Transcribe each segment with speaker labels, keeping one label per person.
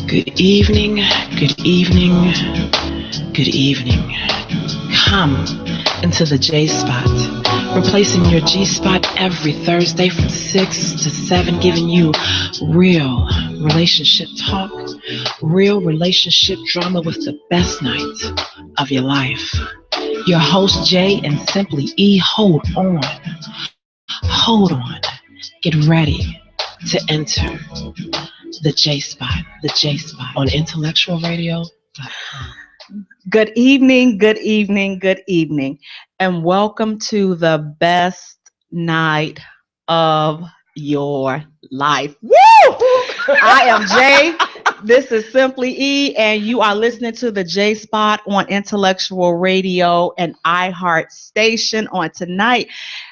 Speaker 1: Good evening, good evening, good evening. Come into the Jaye Spot, replacing your G Spot every Thursday from 6 to 7, giving you real relationship talk, real relationship drama with the best night of your life. Your host Jay and Simply E, hold on, get ready to enter the Jaye Spot on IntellectualRadio-Podcast.
Speaker 2: Good evening, good evening, good evening, and welcome to the best night of your life. Woo! I am Jay. This is Simply E, and you are listening to the Jaye Spot on Intellectual Radio and iHeart Station on tonight.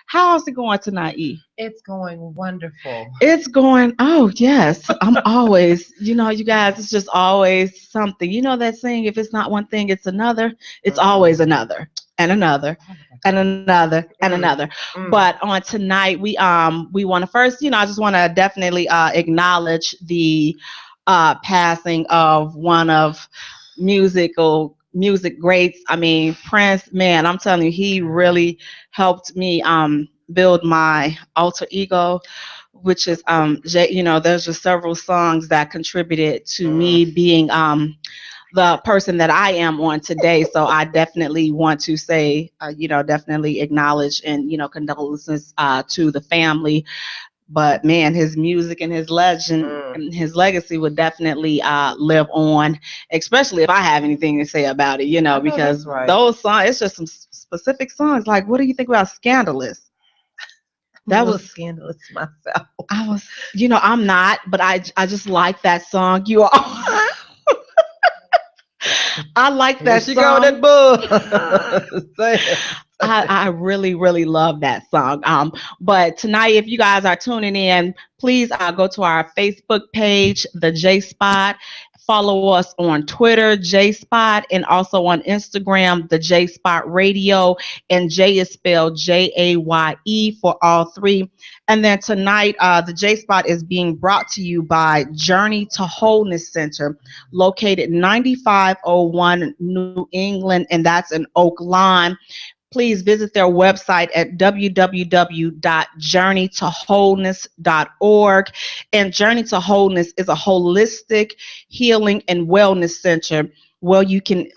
Speaker 2: How's it going tonight, E?
Speaker 3: It's going wonderful.
Speaker 2: It's going, oh, yes. I'm always, you guys, it's just always something. You know that saying, if it's not one thing, it's another. It's always another and another and another and another. But on tonight, we want to first, I just want to definitely acknowledge the passing of one of music greats. I mean, Prince, man, I'm telling you, he really helped me build my alter ego, which is there's just several songs that contributed to me being the person that I am on today. So I definitely want to say, definitely acknowledge and condolences to the family. But man, his music and his legend and his legacy would definitely live on, especially if I have anything to say about it, because those songs, it's just some specific songs. Like, what do you think about Scandalous?
Speaker 3: That was scandalous myself.
Speaker 2: I was, I'm not, but I just like that song. You are. I like that song.
Speaker 3: Go that bull.
Speaker 2: I really, really love that song. But tonight, if you guys are tuning in, please go to our Facebook page, The Jaye Spot. Follow us on Twitter, Jaye Spot, and also on Instagram, The Jaye Spot Radio. And Jay is spelled Jaye for all three. And then tonight, the Jaye Spot is being brought to you by Journey to Wholeness Center, located 9501 New England, and that's in Oak Lawn. Please visit their website at www.journeytowholeness.org. And Journey to Wholeness is a holistic healing and wellness center where you can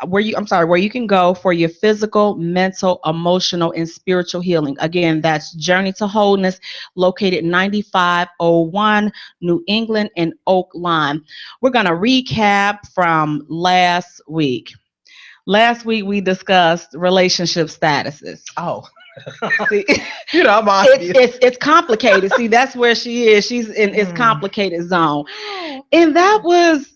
Speaker 2: go for your physical, mental, emotional, and spiritual healing. Again, that's Journey to Wholeness, located 9501 New England and Oak Lawn. We're going to recap from last week. Last week, we discussed relationship statuses.
Speaker 3: Oh.
Speaker 2: See,
Speaker 3: I'm
Speaker 2: it's complicated. See, that's where she is. She's in its complicated zone. And that was,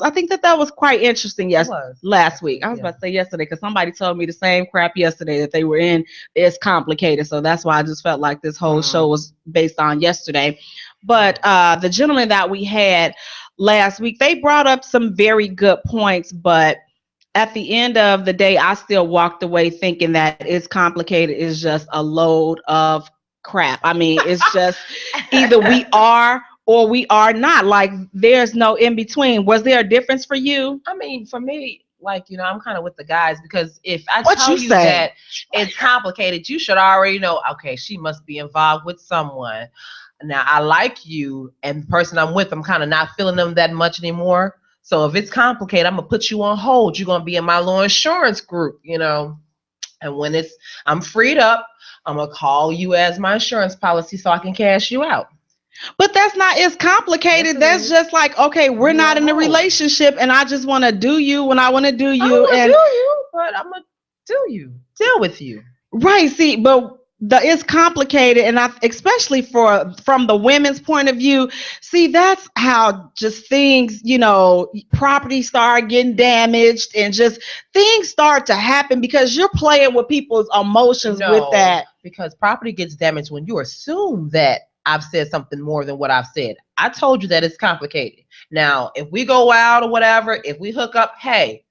Speaker 2: I think that was quite interesting last week. I was about to say yesterday because somebody told me the same crap yesterday that they were in. It's complicated. So that's why I just felt like this whole show was based on yesterday. But the gentleman that we had last week, they brought up some very good points, but at the end of the day, I still walked away thinking that it's complicated. It's just a load of crap. I mean, it's just either we are or we are not. Like, there's no in between. Was there a difference for you?
Speaker 3: I mean, for me, I'm kind of with the guys, because if I tell you that it's complicated, you should already know, okay, she must be involved with someone. Now, I like you, and the person I'm with, I'm kind of not feeling them that much anymore. So if it's complicated, I'm going to put you on hold. You're going to be in my little insurance group, And when I'm freed up, I'm going to call you as my insurance policy so I can cash you out.
Speaker 2: But that's not as complicated. That's just like, okay, we're not in a relationship, and I just want to do you when I want to do you.
Speaker 3: But I'm going to deal with you.
Speaker 2: Right. See, but it's complicated, and especially from the women's point of view, see, that's how just things, property start getting damaged and just things start to happen because you're playing with people's emotions with that.
Speaker 3: Because property gets damaged when you assume that I've said something more than what I've said. I told you that it's complicated. Now, if we go out or whatever, if we hook up, hey,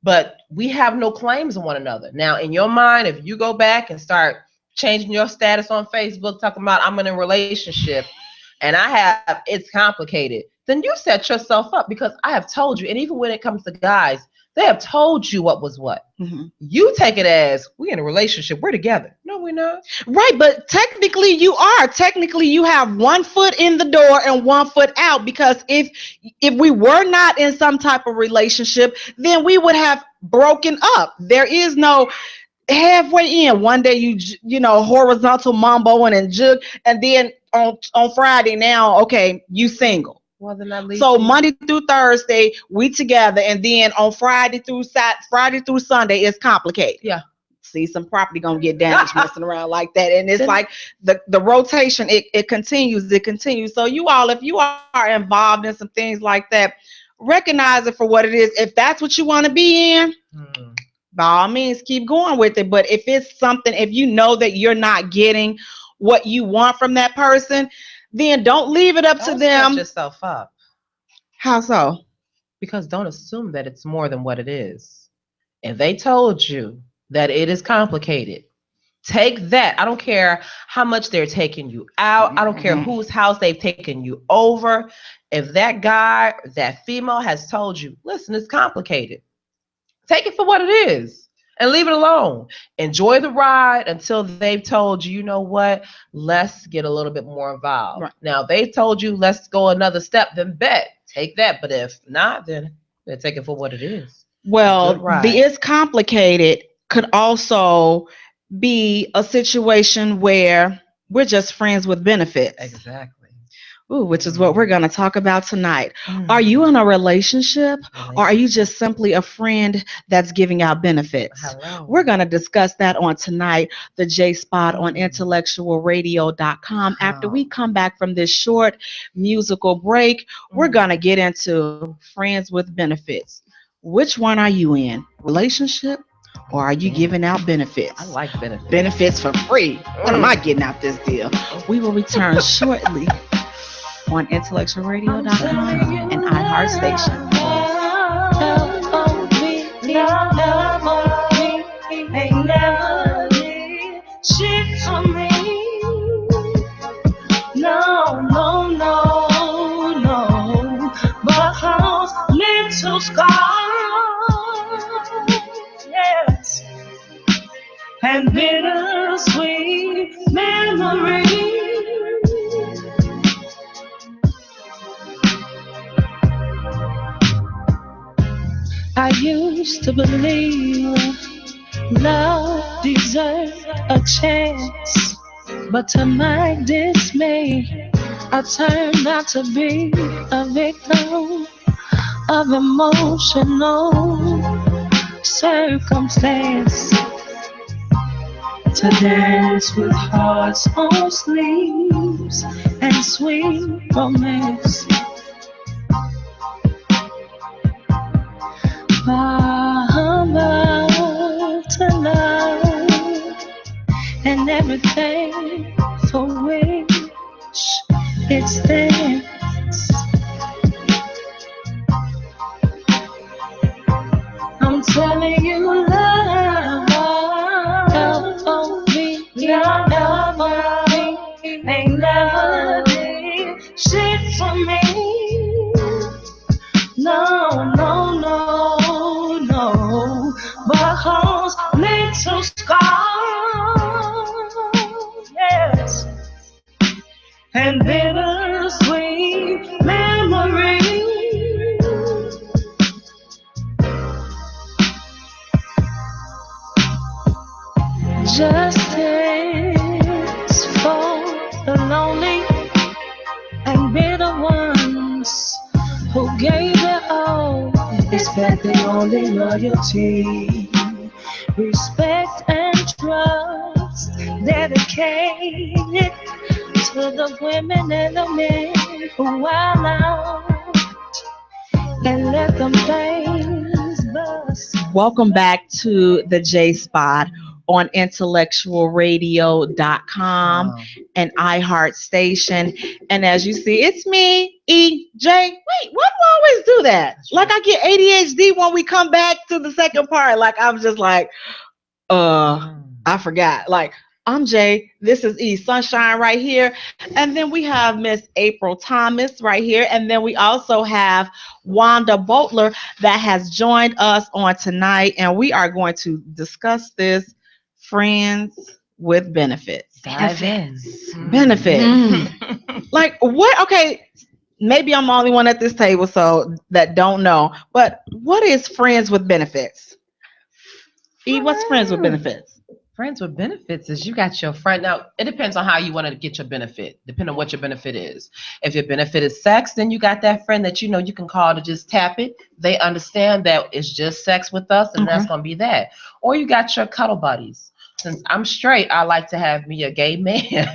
Speaker 3: but we have no claims on one another. Now, in your mind, if you go back and start changing your status on Facebook, talking about I'm in a relationship and it's complicated, then you set yourself up, because I have told you, and even when it comes to guys, they have told you what was what. Mm-hmm. You take it as, we in a relationship, we're together. No, we're not.
Speaker 2: Right, but technically you are. Technically you have one foot in the door and one foot out, because if we were not in some type of relationship, then we would have broken up. There is no halfway in. One day you know, horizontal mamboing and jug, and then on Friday now, okay, you single.
Speaker 3: Well, then that leads
Speaker 2: so Monday through Thursday we together, and then on Friday through Sunday it's complicated.
Speaker 3: Yeah.
Speaker 2: See, some property gonna get damaged messing around like that, and it's like the rotation. It continues. So you all, if you are involved in some things like that, recognize it for what it is. If that's what you want to be in, by all means, keep going with it. But if it's something, if you know that you're not getting what you want from that person, then don't leave it up to them.
Speaker 3: Set yourself up.
Speaker 2: How so?
Speaker 3: Because don't assume that it's more than what it is. If they told you that it is complicated, take that. I don't care how much they're taking you out. I don't care whose house they've taken you over. If that guy, that female has told you, listen, it's complicated, take it for what it is and leave it alone. Enjoy the ride until they've told you, you know what, let's get a little bit more involved. Right. Now, if they've told you, let's go another step, then bet. Take that. But if not, then take it for what it is.
Speaker 2: Well, the it's complicated could also be a situation where we're just friends with benefits.
Speaker 3: Exactly.
Speaker 2: Ooh, which is what we're going to talk about tonight. Are you in a relationship, or are you just simply a friend that's giving out benefits?
Speaker 3: Hello.
Speaker 2: We're going to discuss that on tonight, the Jaye Spot on IntellectualRadio.com. After we come back from this short musical break, we're going to get into friends with benefits. Which one are you in? Relationship, or are you giving out benefits?
Speaker 3: I like benefits.
Speaker 2: Benefits for free. What am I getting out this deal? We will return shortly on IntellectualRadio.com and iHeart Station.
Speaker 4: Ain't never shit for me. No. Because little scars, yes, and bittersweet memories. I used to believe love deserved a chance, but to my dismay, I turned out to be a victim of emotional circumstance. To dance with hearts on sleeves and sweet romance. To love and everything for which it stands. I'm telling you, love ain't never did shit for me. No. Because little scars, yes, and bittersweet memories. Justice for the lonely and bitter ones who gave it all. Expect the only loyalty, respect and trust, dedicated to the women and the men who wild out and let them things bust.
Speaker 2: Welcome back to the Jaye Spot on IntellectualRadio.com and iHeart Station. And as you see, it's me, EJ. Wait, why do I always do that? Like I get ADHD when we come back to the second part. Like I'm just like, I forgot. Like I'm Jay. This is E Sunshine right here. And then we have Miss April Thomas right here. And then we also have Wanda Butler that has joined us on tonight. And we are going to discuss this friends with benefits.
Speaker 3: Dive in.
Speaker 2: Benefits. Like what? Okay, maybe I'm the only one at this table so that don't know. But what is friends with benefits? E, what's friends with benefits?
Speaker 3: Friends with benefits is you got your friend. Now, it depends on how you want to get your benefit, depending on what your benefit is. If your benefit is sex, then you got that friend that you can call to just tap it. They understand that it's just sex with us, and that's going to be that. Or you got your cuddle buddies. Since I'm straight, I like to have me a gay man.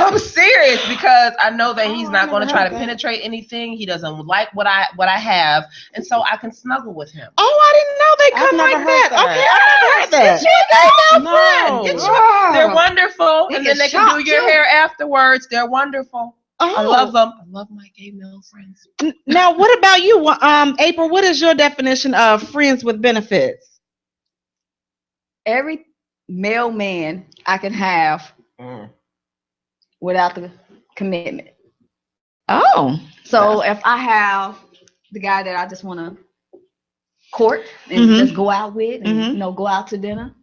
Speaker 3: I'm serious because I know that he's not going to try to penetrate anything. He doesn't like what I have, and so I can snuggle with him.
Speaker 2: Oh, I didn't know they come like that. Okay, I never heard that.
Speaker 3: Get you. They're wonderful, and then they can do your hair afterwards. They're wonderful.
Speaker 2: Oh.
Speaker 3: I love them. I love my gay male friends.
Speaker 2: Now, what about you, April? What is your definition of friends with benefits?
Speaker 5: Every male man I can have without the commitment.
Speaker 2: Oh.
Speaker 5: So if I have the guy that I just want to court and just go out with and go out to dinner,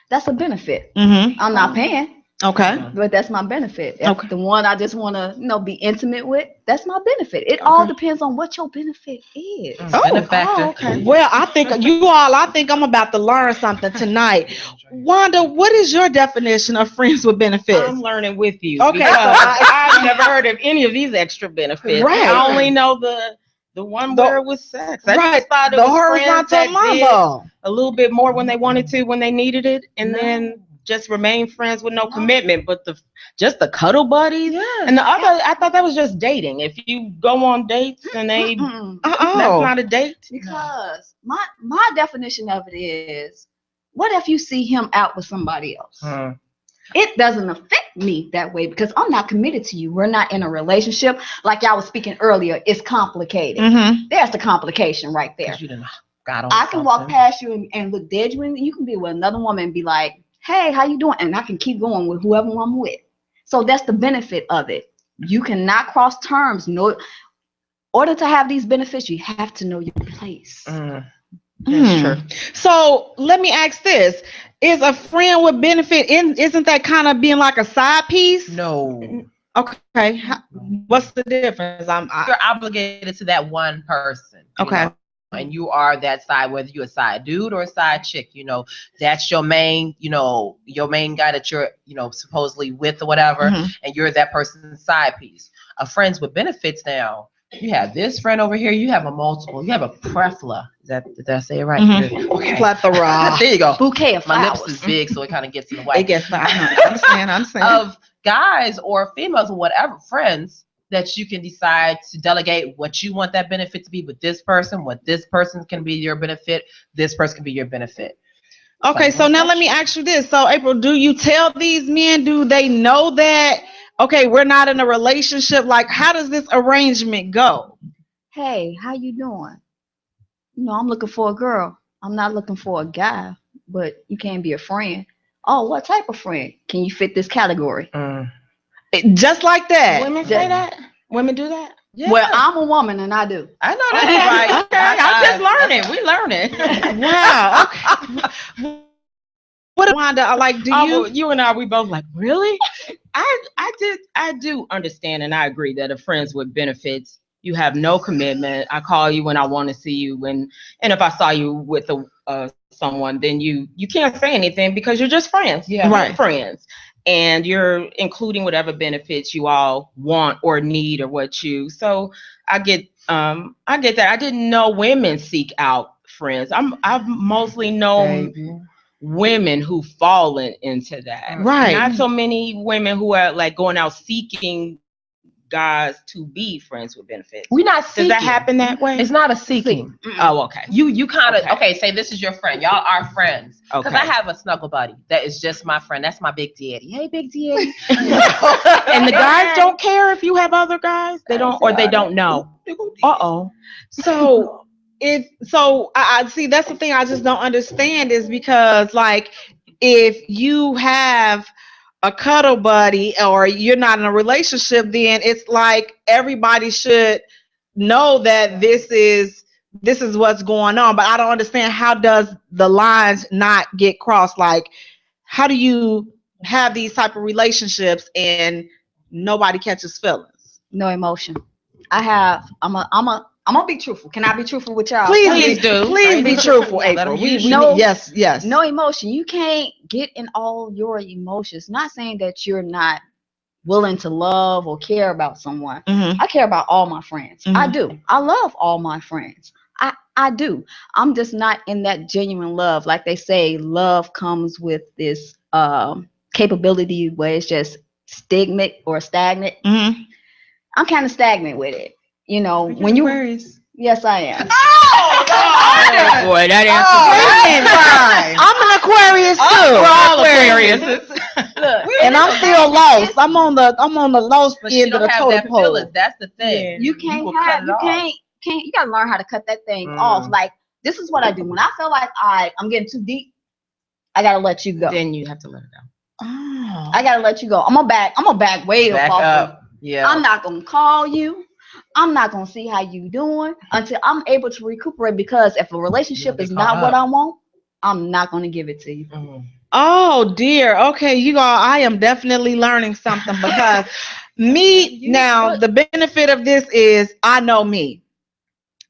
Speaker 5: that's a benefit. I'm not paying.
Speaker 2: Okay.
Speaker 5: But that's my benefit. If the one I just want to, be intimate with, that's my benefit. It all depends on what your benefit is.
Speaker 2: Okay. Well, I think I'm about to learn something tonight. Wanda, what is your definition of friends with benefits?
Speaker 6: I'm learning with you.
Speaker 2: Okay.
Speaker 6: I've never heard of any of these extra benefits.
Speaker 2: Right.
Speaker 6: I only know the one where it was sex. I just thought it
Speaker 2: the
Speaker 6: was
Speaker 2: horizontal mambo.
Speaker 6: a little bit more when they wanted to, when they needed it, and then just remain friends with no commitment. But just the cuddle buddies, and the other, I thought that was just dating. If you go on dates and they, that's not a date.
Speaker 5: Because my definition of it is, what if you see him out with somebody else? It doesn't affect me that way because I'm not committed to you. We're not in a relationship. Like y'all was speaking earlier, it's complicated. There's the complication right there. I can walk past you and look dead you in. You can be with another woman and be like, hey, how you doing? And I can keep going with whoever I'm with. So that's the benefit of it. You cannot cross terms. In order to have these benefits, you have to know your place.
Speaker 6: That's true.
Speaker 2: So let me ask this. Is a friend with benefit, isn't that kind of being like a side piece?
Speaker 3: No.
Speaker 2: Okay. What's the difference?
Speaker 3: You're obligated to that one person.
Speaker 2: Okay.
Speaker 3: And you are that side, whether you're a side dude or a side chick, that's your main, your main guy that you're, supposedly with or whatever, and you're that person's side piece. A friends with benefits now, you have this friend over here, you have a multiple, you have a plethora. Did I say it right?
Speaker 2: Okay. Plethora.
Speaker 3: There you go.
Speaker 5: Bouquet of flowers.
Speaker 3: My lips is big, so it kind of gets in the way.
Speaker 2: It gets, I understand.
Speaker 3: Of guys or females or whatever, friends, that you can decide to delegate what you want that benefit to be with this person, what this person can be your benefit, this person can be your benefit.
Speaker 2: Okay, so now let me ask you this. So April, do you tell these men, do they know that, okay, we're not in a relationship? Like, how does this arrangement go?
Speaker 5: Hey, how you doing? I'm looking for a girl. I'm not looking for a guy, but you can be a friend. Oh, what type of friend? Can you fit this category?
Speaker 2: Just like that.
Speaker 6: Women say that? Women do that?
Speaker 5: Yeah. Well, I'm a woman and I do.
Speaker 3: I know that's right.
Speaker 6: Okay, I'm just learning. We learning.
Speaker 2: Wow. Okay. What, Wanda, like,
Speaker 6: you and I, we both like, really? I do understand and I agree that a friends with benefits, you have no commitment. I call you when I want to see you, and if I saw you with someone, then you can't say anything because you're just friends.
Speaker 3: Yeah.
Speaker 6: Right. Friends. And you're including whatever benefits you all want or need or so I get that. I didn't know women seek out friends. I've mostly known women who've fallen into that.
Speaker 2: Right.
Speaker 6: Not so many women who are like going out seeking guys to be friends with benefits.
Speaker 3: We're not seeking.
Speaker 6: Does that happen that way?
Speaker 3: It's not a seeking.
Speaker 6: Oh, okay.
Speaker 3: You kind of say this is your friend. Y'all are friends. Because I have a snuggle buddy that is just my friend. That's my big daddy. Hey, big daddy.
Speaker 6: And the guys don't care if you have other guys. They don't, or they don't know.
Speaker 2: So I see, that's the thing I just don't understand is because, like, if you have a cuddle buddy or you're not in a relationship, then it's like everybody should know that this is what's going on. But I don't understand, how does the lines not get crossed? Like, how do you have these type of relationships and nobody catches feelings?
Speaker 5: No emotion. I'm gonna be truthful. Can I be truthful with y'all?
Speaker 2: Please do. Please be truthful, April. Yes.
Speaker 5: No emotion. You can't get in all your emotions. Not saying that you're not willing to love or care about someone.
Speaker 2: Mm-hmm.
Speaker 5: I care about all my friends.
Speaker 2: Mm-hmm.
Speaker 5: I do. I love all my friends. I do. I'm just not in that genuine love. Like they say, love comes with this capability where it's just stagnant.
Speaker 2: Mm-hmm.
Speaker 5: I'm kind of stagnant with it. You know, when you
Speaker 6: Aquarius.
Speaker 5: Yes, I am.
Speaker 6: Oh, boy, that answer.
Speaker 2: I'm an Aquarius too.
Speaker 6: We're all Aquarius.
Speaker 5: Look,
Speaker 2: And I'm still lost. I'm on the lost
Speaker 3: But
Speaker 2: end of the totem pole.
Speaker 3: That's the thing.
Speaker 2: Yeah.
Speaker 5: you gotta learn how to cut that thing off. Like, this is what I do. When I feel like I'm getting too deep, I gotta let you go.
Speaker 6: Then you have to let it go.
Speaker 2: Oh.
Speaker 5: I gotta let you go. I'm gonna back way
Speaker 3: Back
Speaker 5: off.
Speaker 3: up. Yeah.
Speaker 5: I'm not gonna call you. I'm not gonna see how you doing until I'm able to recuperate, because if a relationship is not what I want, I'm not gonna give it to you.
Speaker 3: Mm-hmm.
Speaker 2: Oh dear. Okay, you all, I am definitely learning something, because the benefit of this is I know me.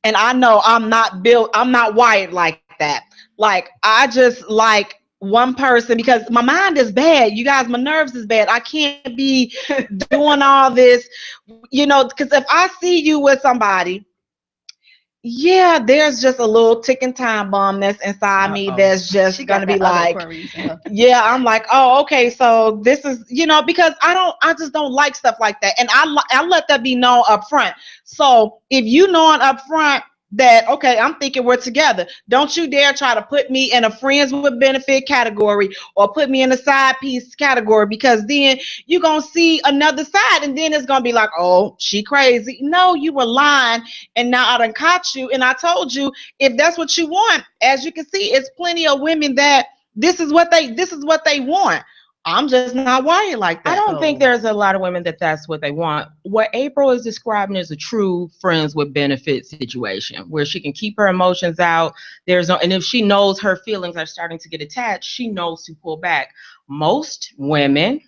Speaker 2: And I know I'm not wired like that. Like, I just like one person, because my mind is bad. You guys, my nerves is bad. I can't be doing all this, because if I see you with somebody, yeah, there's just a little ticking time bomb that's inside me that's just going to be like, yeah, I'm like, oh, okay, so this is, because I just don't like stuff like that. And I let that be known up front. So if you knowing up front that, okay, I'm thinking we're together, don't you dare try to put me in a friends with benefit category or put me in a side piece category, because then you're going to see another side, and then it's going to be like, oh, she crazy. No, you were lying, and now I done caught you, and I told you, if that's what you want, as you can see, it's plenty of women that this is what they want. I'm just not wired like that.
Speaker 6: I don't think there's a lot of women that's what they want. What April is describing is a true friends with benefit situation where she can keep her emotions out. And if she knows her feelings are starting to get attached, she knows to pull back. Most women,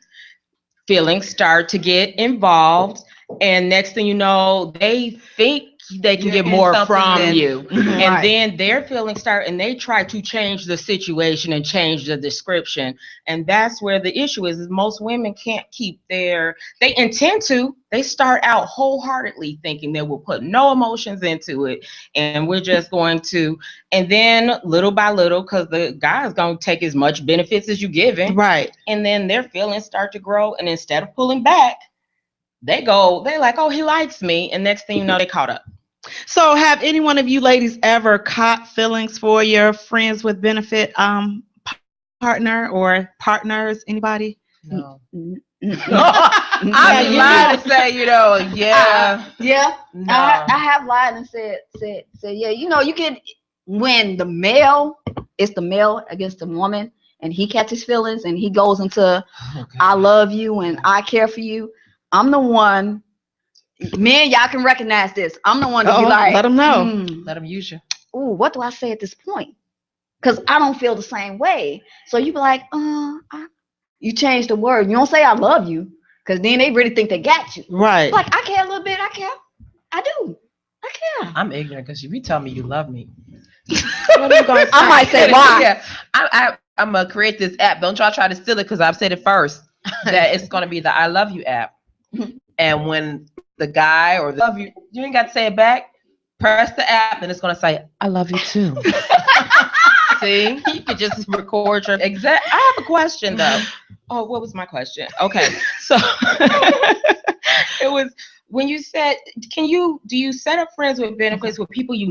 Speaker 6: feelings start to get involved, and next thing you know, they think they can get more from you. And then their feelings start, and they try to change the situation and change the description. And that's where the issue is most women can't keep they intend to. They start out wholeheartedly thinking they will put no emotions into it, and we're just going to, and then little by little, because the guy is going to take as much benefits as you give him.
Speaker 2: Right.
Speaker 6: And then their feelings start to grow, and instead of pulling back, they're like, oh, he likes me. And next thing you know, they caught up.
Speaker 2: So have any one of you ladies ever caught feelings for your friends with benefit partner or partners? Anybody?
Speaker 3: No.
Speaker 5: I'm
Speaker 3: lying to say, yeah.
Speaker 5: No. I have lied and said, yeah. You can, when it's the male against the woman, and he catches feelings and he goes into, I love you and I care for you. I'm the one. Men, y'all can recognize this. I'm the one to be like,
Speaker 2: let them know.
Speaker 3: Let them use you.
Speaker 5: Ooh, what do I say at this point? Because I don't feel the same way. So you be like, you change the word. You don't say I love you, because then they really think they got you.
Speaker 2: Right.
Speaker 5: Like, I care a little bit. I care. I do. I care.
Speaker 3: I'm ignorant, because if you tell me you love me,
Speaker 2: what are you gonna say?
Speaker 5: I might say why.
Speaker 3: Yeah, I'm gonna create this app. Don't y'all try to steal it, because I've said it first. That it's gonna be the I love you app. And when the guy or the love you ain't got to say it back. Press the app, and it's gonna say, "I love you too."
Speaker 6: See, you could just record your exact. I have a question though. Oh, what was my question? Okay, so it was when you said, do you set up friends with benefits with people you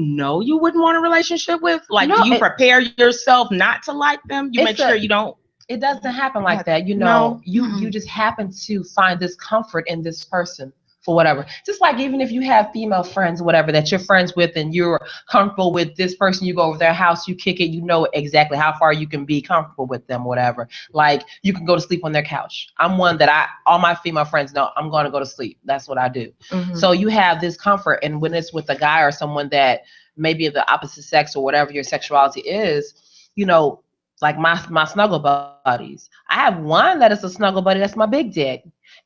Speaker 6: wouldn't want a relationship with? Like, do you prepare yourself not to like them? You make sure you don't.
Speaker 3: It doesn't happen like that. You just happen to find this comfort in this person for whatever. Just like even if you have female friends, whatever, that you're friends with and you're comfortable with this person, you go over their house, you kick it, you know exactly how far you can be comfortable with them, whatever. Like you can go to sleep on their couch. I'm one that all my female friends know I'm going to go to sleep. That's what I do. So you have this comfort. And when it's with a guy or someone that maybe of the opposite sex or whatever your sexuality is, you know, like my snuggle buddies. I have one that is a snuggle buddy. That's my big dick.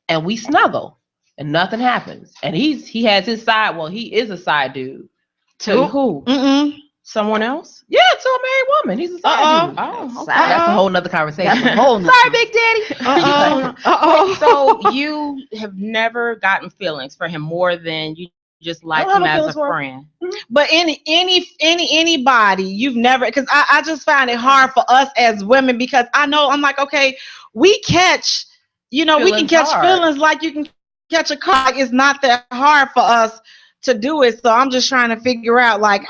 Speaker 3: And we snuggle. And nothing happens. And he has his side. Well, he is a side dude.
Speaker 6: To who? Someone else?
Speaker 3: Yeah, to a married woman. He's a side dude.
Speaker 6: Oh, okay.
Speaker 3: That's a whole nother conversation.
Speaker 5: Sorry, Big Daddy.
Speaker 6: So you have never gotten feelings for him more than you just like him as a friend.
Speaker 2: But anybody you've never, because I just find it hard for us as women, because I know I'm like, okay, we catch, we can catch feelings like you can catch a car. Like, it's not that hard for us to do it. So I'm just trying to figure out, like,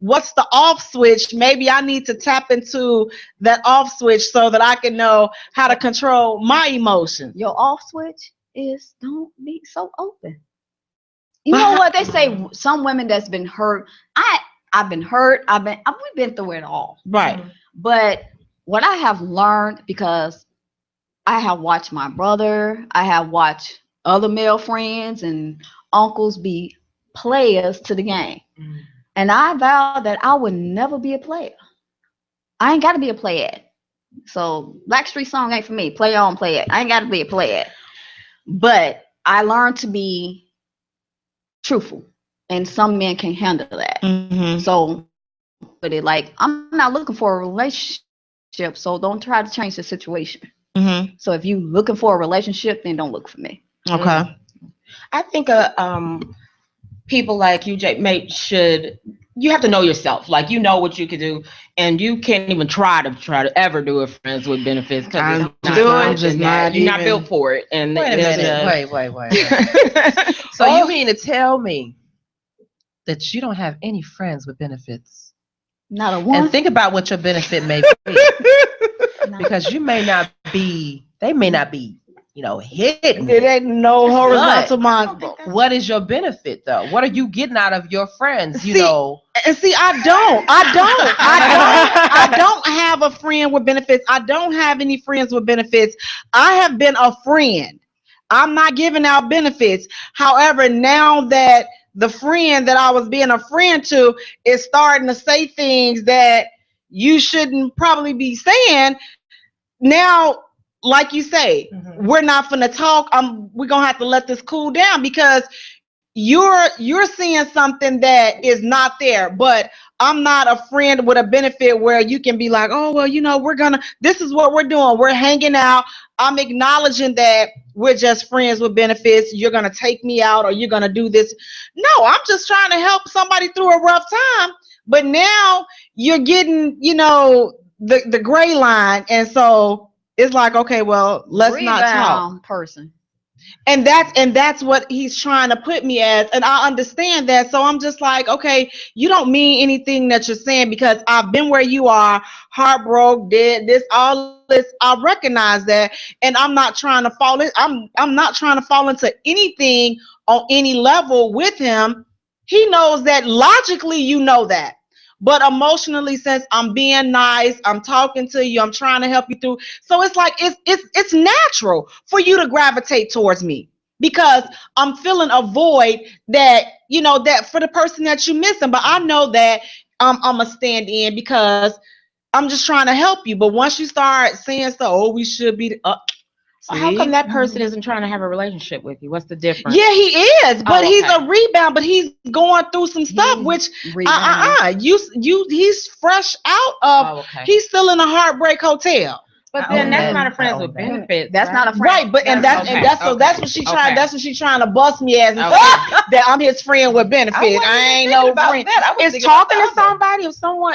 Speaker 2: what's the off switch? Maybe I need to tap into that off switch so that I can know how to control my emotions.
Speaker 5: Your off switch is don't be so open. You know what they say? Some women that's been hurt. I've been hurt. We've been through it all.
Speaker 2: Right.
Speaker 5: But what I have learned, because I have watched my brother, I have watched other male friends and uncles be players to the game. And I vowed that I would never be a player. I ain't got to be a player. So Blackstreet song ain't for me. Play on, play it. I ain't got to be a player. But I learned to be truthful. And some men can't handle that. So, but I'm not looking for a relationship. So don't try to change the situation. So if you looking for a relationship, then don't look for me.
Speaker 2: Okay.
Speaker 6: I think people like you, Jay, you have to know yourself. Like, you know what you can do, and you can't even try to ever do a friends with benefits, because you're not built for it. And
Speaker 3: wait a minute. Wait. So you mean to tell me that you don't have any friends with benefits?
Speaker 5: Not a one.
Speaker 3: And think about what your benefit may be. Because they may not be, hidden.
Speaker 2: It ain't no horizontal mind.
Speaker 3: What is your benefit, though? What are you getting out of your friends?
Speaker 2: And see, I don't have a friend with benefits. I don't have any friends with benefits. I have been a friend. I'm not giving out benefits. However, now that the friend that I was being a friend to is starting to say things that you shouldn't probably be saying, now, like you say, we're not finna talk. We're gonna have to let this cool down, because you're seeing something that is not there. But I'm not a friend with a benefit where you can be like, oh, well, this is what we're doing. We're hanging out. I'm acknowledging that we're just friends with benefits. You're gonna take me out, or you're gonna do this. No, I'm just trying to help somebody through a rough time. But now you're getting, the gray line, and so it's like, okay, well, let's not talk.
Speaker 5: Person.
Speaker 2: And that's what he's trying to put me as, and I understand that. So I'm just like, okay, you don't mean anything that you're saying, because I've been where you are, heartbroken, dead, all this. I recognize that, and I'm not trying to fall in. I'm not trying to fall into anything on any level with him. He knows that. Logically, you know that. But emotionally, since I'm being nice, I'm talking to you, I'm trying to help you through. So it's like it's natural for you to gravitate towards me, because I'm feeling a void that that for the person that you're missing. But I know that I'm gonna stand in, because I'm just trying to help you. But once you start saying stuff, oh, we should be
Speaker 6: how come that person isn't trying to have a relationship with you? What's the difference?
Speaker 2: Yeah, he is, but he's a rebound, but he's going through some stuff, which he's fresh out of. He's still in a heartbreak hotel.
Speaker 6: But then that's not a friends with benefits.
Speaker 5: That's not a friend.
Speaker 2: Right, but that's what she's trying. That's what she's trying to bust me as, that I'm his friend with benefits. I ain't no friend.
Speaker 6: It's talking to somebody,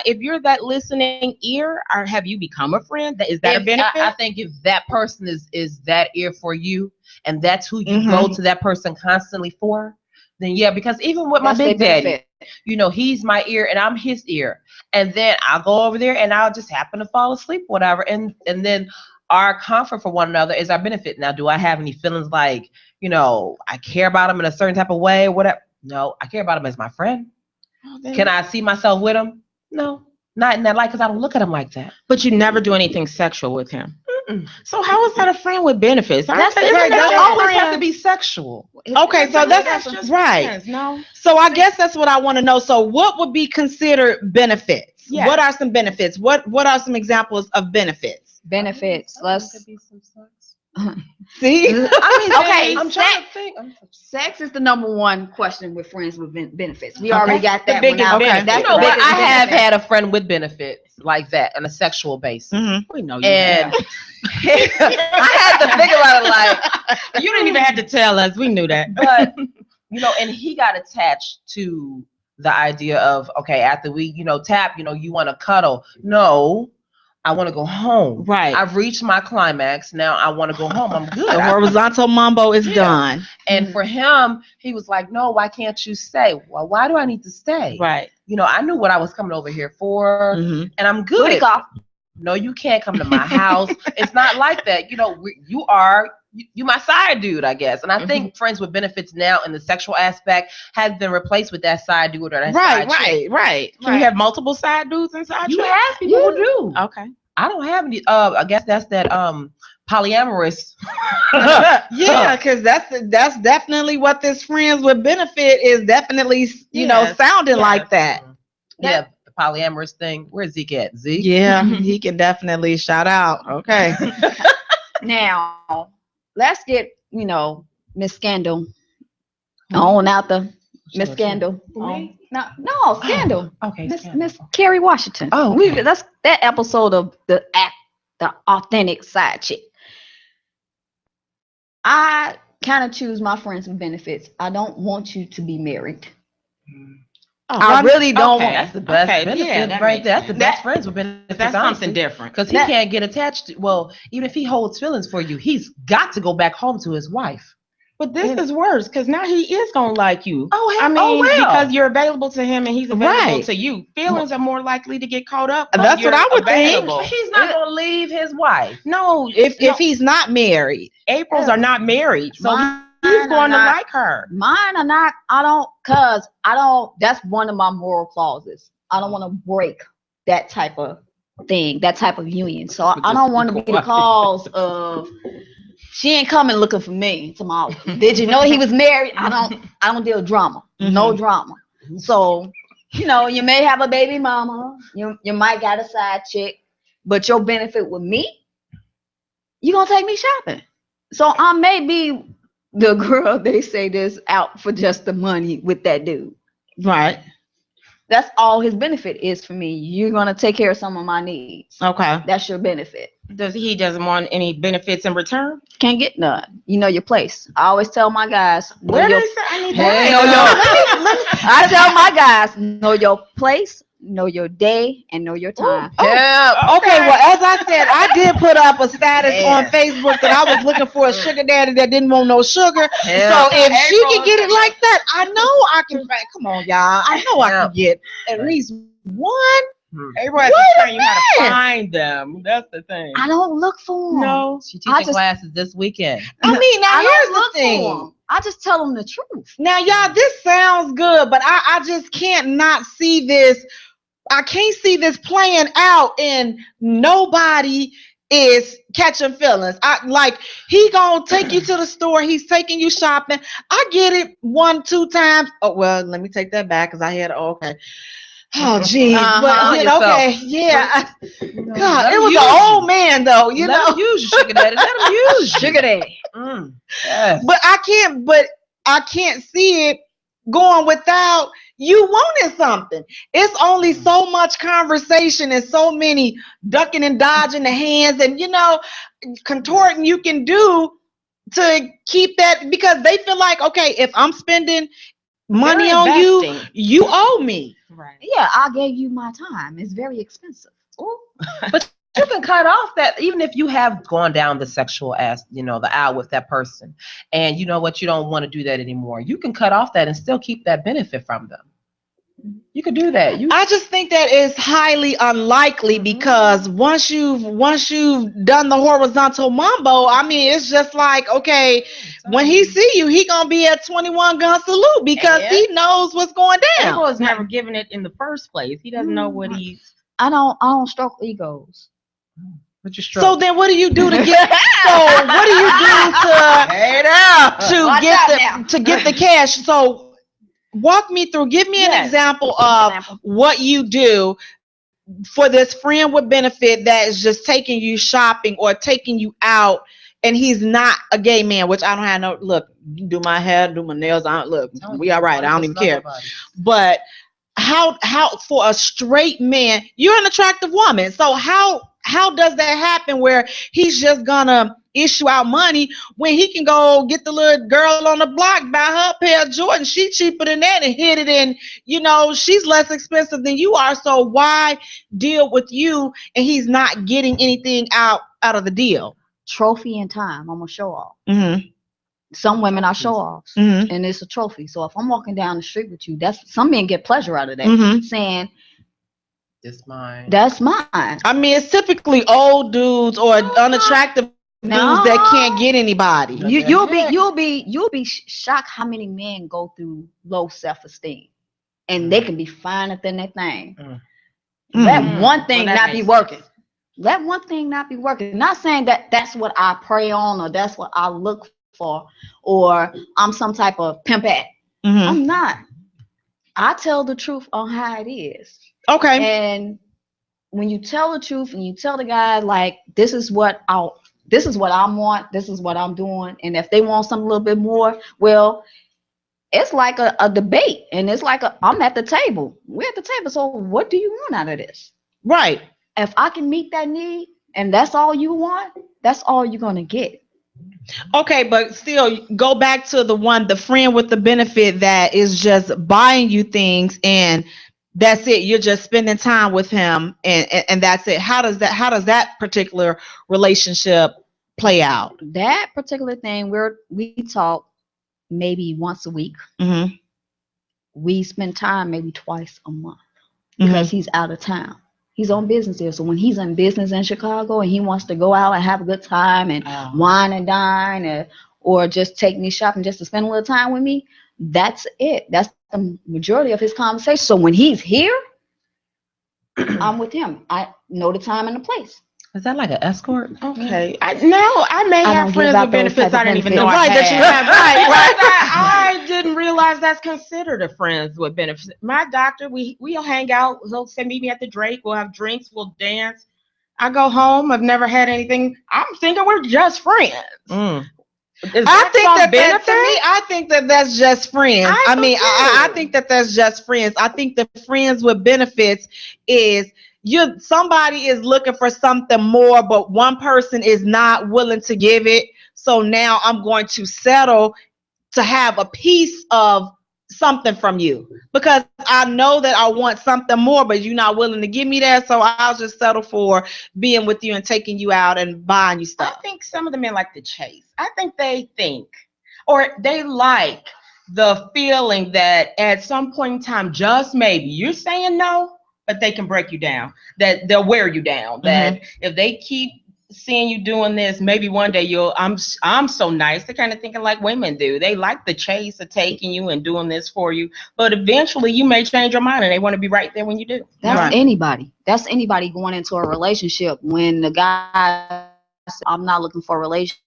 Speaker 6: if you're that listening ear, or have you become a friend? Is that a benefit?
Speaker 3: I think if that person is that ear for you, and that's who you go to that person constantly for, then yeah, because even with my big daddy, he's my ear and I'm his ear. And then I'll go over there and I'll just happen to fall asleep, whatever. And then our comfort for one another is our benefit. Now, do I have any feelings like, I care about him in a certain type of way or whatever? No, I care about him as my friend. Can I see myself with him? No, not in that light, because I don't look at him like that.
Speaker 6: But you never do anything sexual with him. Mm-mm. So how is that a friend with benefits?
Speaker 3: That's right. Doesn't always have to be sexual.
Speaker 2: Okay, so that's
Speaker 6: just
Speaker 2: right.
Speaker 6: Friends, no.
Speaker 2: So I guess that's what I want to know. So what would be considered benefits?
Speaker 6: Yes.
Speaker 2: What are some benefits? What are some examples of benefits?
Speaker 5: Benefits. Let's
Speaker 2: see.
Speaker 5: Okay.
Speaker 3: I'm trying to think.
Speaker 5: Sex is the number one question with friends with benefits. We already got that
Speaker 6: one out.
Speaker 2: Okay.
Speaker 5: That's
Speaker 3: what? I have had a friend with benefits like that on a sexual basis.
Speaker 2: Mm-hmm.
Speaker 6: We know you.
Speaker 3: And I had to think about it like,
Speaker 6: you didn't even have to tell us. We knew that.
Speaker 3: But, and he got attached to the idea of, okay, after we, tap, you want to cuddle. No, I want to go home.
Speaker 2: Right.
Speaker 3: I've reached my climax. Now I want to go home. I'm good.
Speaker 2: The horizontal mambo is done.
Speaker 3: And for him, he was like, no, why can't you stay? Well, why do I need to stay?
Speaker 2: Right.
Speaker 3: I knew what I was coming over here for, and I'm good.
Speaker 5: Booty call.
Speaker 3: No, you can't come to my house. It's not like that. You are my side dude, I guess. And I think friends with benefits now in the sexual aspect has been replaced with that side dude or that side chick.
Speaker 2: Right.
Speaker 6: Can you have multiple side dudes inside
Speaker 3: You have people who do.
Speaker 2: Okay.
Speaker 3: I don't have any. I guess that's that polyamorous.
Speaker 2: Yeah, because that's definitely what this friends with benefit is definitely sounding like that.
Speaker 3: Yeah, the polyamorous thing. Where's Zeke at? Zeke?
Speaker 2: Yeah, he can definitely shout out. Okay.
Speaker 5: Now, let's get, Miss Scandal on out the Miss Scandal. No, Scandal.
Speaker 3: Okay.
Speaker 5: Miss Kerry Washington.
Speaker 3: Oh,
Speaker 5: that's that episode of the authentic side chick. I kind of choose my friends with benefits. I don't want you to be married. I really don't.
Speaker 3: Okay, that's the best benefit right there. That's the best friends with benefits.
Speaker 6: That's something different.
Speaker 3: Because he can't get attached to, well, even if he holds feelings for you, he's got to go back home to his wife.
Speaker 6: But this is worse, because now he is going to like you.
Speaker 3: Well.
Speaker 6: Because you're available to him and he's available to you. Feelings are more likely to get caught up.
Speaker 2: That's what I would think.
Speaker 3: He's not going to leave his wife.
Speaker 6: No,
Speaker 2: if he's not married.
Speaker 6: April's are not married. So he's going to like her.
Speaker 5: Mine are not. That's one of my moral clauses. I don't want to break that type of thing, that type of union. So I don't want to be the cause of she ain't coming looking for me tomorrow. Did you know he was married? I don't deal with drama. No drama. So, you may have a baby mama. You might got a side chick, but your benefit with me, you gonna take me shopping. So I may be the girl they say this out for just the money with that dude.
Speaker 2: Right.
Speaker 5: That's all his benefit is for me. You're gonna take care of some of my needs.
Speaker 2: Okay.
Speaker 5: That's your benefit.
Speaker 6: He doesn't want any benefits in return?
Speaker 5: Can't get none. You know your place. I always tell my guys. I tell my guys, know your place, know your day, and know your time.
Speaker 2: Okay. Well, as I said, I did put up a status on Facebook that I was looking for a sugar daddy that didn't want no sugar. So if she can get it like that, I know I can. Come on, y'all. I know I can get at least one.
Speaker 6: Everybody's telling you how to find them. That's the thing.
Speaker 5: I don't look for them.
Speaker 6: No.
Speaker 3: She teaching classes this weekend.
Speaker 2: I mean, now here's the thing.
Speaker 5: I just tell them the truth.
Speaker 2: Now, y'all, this sounds good, but I just can't not see this. I can't see this playing out and nobody is catching feelings. He gonna take you to the store. He's taking you shopping. I get it 1-2 times. Oh, well, let me take that back because I had, okay. Oh, geez. But, okay. Yeah. God, it was an old man, though.
Speaker 3: Let him use your sugar daddy. Let him use
Speaker 5: sugar daddy.
Speaker 3: Yes.
Speaker 2: But I can't see it going without you wanting something. It's only so much conversation and so many ducking and dodging the hands and, contorting you can do to keep that, because they feel like, okay, if I'm spending money on you, you owe me.
Speaker 5: Right. Yeah, I gave you my time. It's very expensive.
Speaker 3: But you can cut off that, even if you have gone down the sexual the aisle with that person, and you know what, you don't want to do that anymore. You can cut off that and still keep that benefit from them. You could do that.
Speaker 2: I just think that is highly unlikely because once you've done the horizontal mambo, I mean, it's just like, okay, when he see you, he gonna be at 21 gun salute because he knows what's going down.
Speaker 6: Ego is never given it in the first place. He doesn't know what he's.
Speaker 5: I don't stroke egos.
Speaker 3: But you stroke.
Speaker 2: So then, what do you do to get? So what do you do to get the cash? So walk me through. Give me an example of what you do for this friend with benefit that is just taking you shopping or taking you out, and he's not a gay man. Which I don't have no look. You do my hair, do my nails. We all right. I don't even care. But how for a straight man, you're an attractive woman. So how does that happen where he's just gonna issue out money when he can go get the little girl on the block, buy her a pair of Jordans? She cheaper than that and hit it in, she's less expensive than you are. So why deal with you and he's not getting anything out of the deal?
Speaker 5: Trophy and time. I'm gonna show off.
Speaker 2: Mm-hmm.
Speaker 5: Some women are show offs, and it's a trophy. So if I'm walking down the street with you, some men get pleasure out of that, saying,
Speaker 3: "That's mine."
Speaker 5: That's mine.
Speaker 2: I mean, it's typically old dudes or unattractive dudes that can't get anybody.
Speaker 5: You'll be shocked how many men go through low self-esteem, and they can be finer than that thing. That one thing not be working. That one thing not be working. Not saying that that's what I prey on or that's what I look for, or I'm some type of pimpette. I'm not. I tell the truth on how it is.
Speaker 2: Okay.
Speaker 5: And when you tell the truth and you tell the guy, like, this is what I want, this is what I'm doing, and if they want something a little bit more, well, it's like a debate, and it's like I'm at the table. We're at the table. So what do you want out of this?
Speaker 2: Right.
Speaker 5: If I can meet that need and that's all you want, that's all you're gonna get.
Speaker 2: Okay, but still go back to the friend with the benefit that is just buying you things and that's it. You're just spending time with him and that's it. How does that particular relationship play out?
Speaker 5: That particular thing we talk maybe once a week. We spend time maybe twice a month because he's out of town. He's on business there. So when he's in business in Chicago and he wants to go out and have a good time and wine and dine or just take me shopping just to spend a little time with me, that's it. That's the majority of his conversation. So when he's here, I'm with him. I know the time and the place.
Speaker 3: Is that like an escort?
Speaker 6: Okay. I may have friends with benefits I didn't even know I had.
Speaker 2: That you have. Right.
Speaker 6: I didn't realize that's considered a friends with benefits. My doctor, we'll hang out. He'll meet me at the Drake. We'll have drinks. We'll dance. I go home. I've never had anything. I'm thinking we're just friends.
Speaker 2: I think that's just friends. I think that's just friends. I think the friends with benefits is somebody is looking for something more, but one person is not willing to give it. So now I'm going to settle to have a piece of something from you because I know that I want something more, but you're not willing to give me that. So I'll just settle for being with you and taking you out and buying you stuff.
Speaker 6: I think some of the men like to chase. I think or they like the feeling that at some point in time, just maybe you're saying no, but they can break you down, that they'll wear you down, that if they keep seeing you doing this, maybe one day I'm so nice. They're kind of thinking like women do. They like the chase of taking you and doing this for you, but eventually you may change your mind and they want to be right there when you do.
Speaker 5: That's anybody. That's anybody going into a relationship. When the guy says, I'm not looking for a relationship,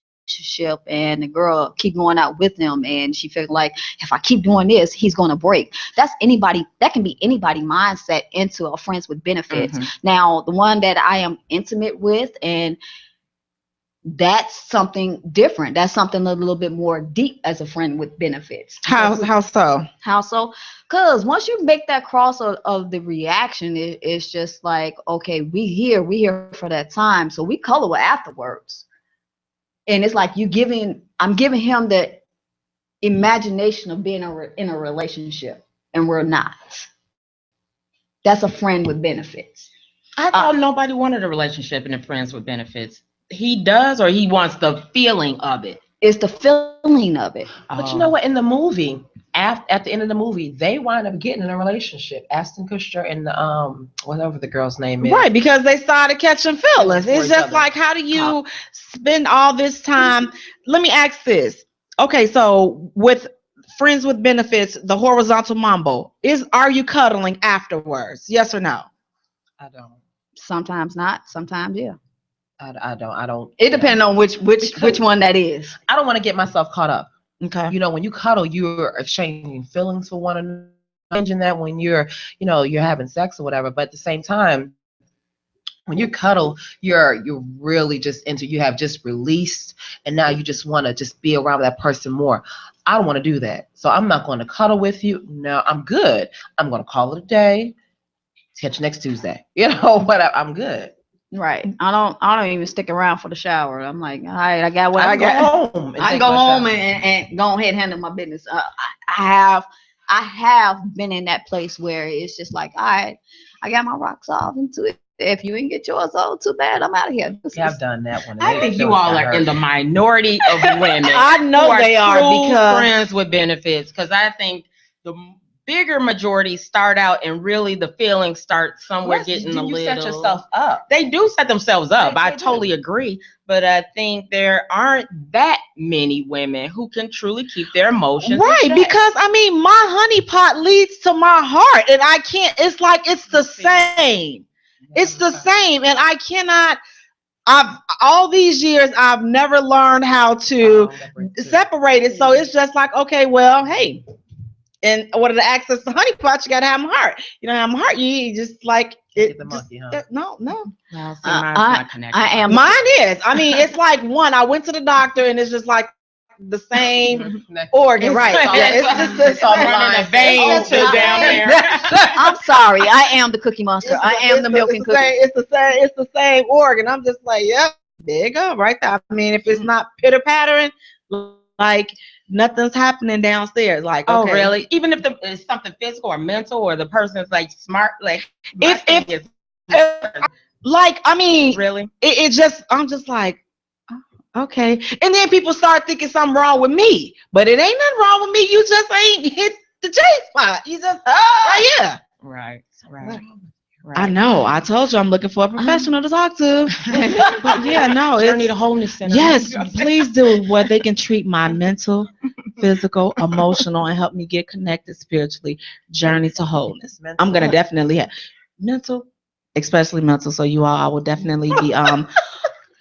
Speaker 5: and the girl keep going out with him and she feels like if I keep doing this, he's gonna break. That's anybody. That can be anybody mindset into a friends with benefits. Now the one that I am intimate with, and that's something different. That's something a little bit more deep as a friend with benefits.
Speaker 2: How so?
Speaker 5: Because once you make that cross of the reaction, it's just like, okay, we here for that time, so we color afterwards. And it's like I'm giving him the imagination of being in a relationship, and we're not. That's a friend with benefits.
Speaker 6: I thought nobody wanted a relationship and a friends with benefits. He does, or he wants the feeling of it.
Speaker 5: It's the feeling of it.
Speaker 3: But you know what? In the movie, at the end of the movie, they wind up getting in a relationship. Ashton Kutcher and whatever the girl's name is.
Speaker 2: Right, because they started catching feelings. It's just like, how do you spend all this time? Let me ask this. Okay, so with friends with benefits, the horizontal mambo, are you cuddling afterwards? Yes or no?
Speaker 3: I don't.
Speaker 5: Sometimes not. Sometimes yeah.
Speaker 3: I don't.
Speaker 5: It depends on which one that is.
Speaker 3: I don't want to get myself caught up.
Speaker 2: Okay.
Speaker 3: You know, when you cuddle, you're exchanging feelings for one another. Imagine that when you're having sex or whatever. But at the same time, when you cuddle, you're really just you have just released, and now you just want to just be around that person more. I don't want to do that. So I'm not going to cuddle with you. No, I'm good. I'm going to call it a day. Catch you next Tuesday. You know what? I'm good.
Speaker 5: Right. I don't even stick around for the shower. I'm like, all right, I got what I got.
Speaker 3: I can
Speaker 5: go home and go ahead and handle my business. I have been in that place where it's just like, all right, I got my rocks off into it. If you ain't get yours on, too bad. I'm out of here.
Speaker 3: Yeah, I've done that one.
Speaker 6: I think you all are in the minority of women.
Speaker 2: I know they are because
Speaker 6: friends with benefits. Because I think the bigger majority start out and really the feelings start somewhere getting a little.
Speaker 3: You set yourself up.
Speaker 6: They do set themselves up. I totally agree. But I think there aren't that many women who can truly keep their emotions.
Speaker 2: Right, because I mean, my honey pot leads to my heart, and I can't. It's like it's the same. It's the same, and I cannot. All these years, I've never learned how to separate it. So it's just like, okay, well, hey. And what are the access to honey pot? You gotta have my heart. You don't have my heart. You just like it.
Speaker 3: The monkey, huh?
Speaker 2: No.
Speaker 6: Well, see, mine's not connected.
Speaker 5: I am.
Speaker 2: Mine is. I mean, it's like one. I went to the doctor, and it's just like the same organ, right?
Speaker 3: It's all running a vein down there.
Speaker 5: I'm sorry. I am the Cookie Monster. I am the milk and cookie.
Speaker 2: It's the same organ. I'm just like, yep, there you go, right there. I mean, if it's not pitter pattering, like nothing's happening downstairs. Like, okay.
Speaker 6: Oh, really? Even if it's something physical or mental, or the person's like smart, like
Speaker 2: if like, I mean,
Speaker 6: really,
Speaker 2: it just, I'm just like, okay. And then people start thinking something wrong with me, but it ain't nothing wrong with me. You just ain't hit the J spot. You just right here.
Speaker 6: Right.
Speaker 2: I know. I told you I'm looking for a professional to talk to. But yeah, no,
Speaker 6: I need a wholeness center.
Speaker 2: Yes, please do, where they can treat my mental, physical, emotional, and help me get connected spiritually. Journey to wholeness. I'm gonna definitely have mental, especially mental. So you all, I will definitely be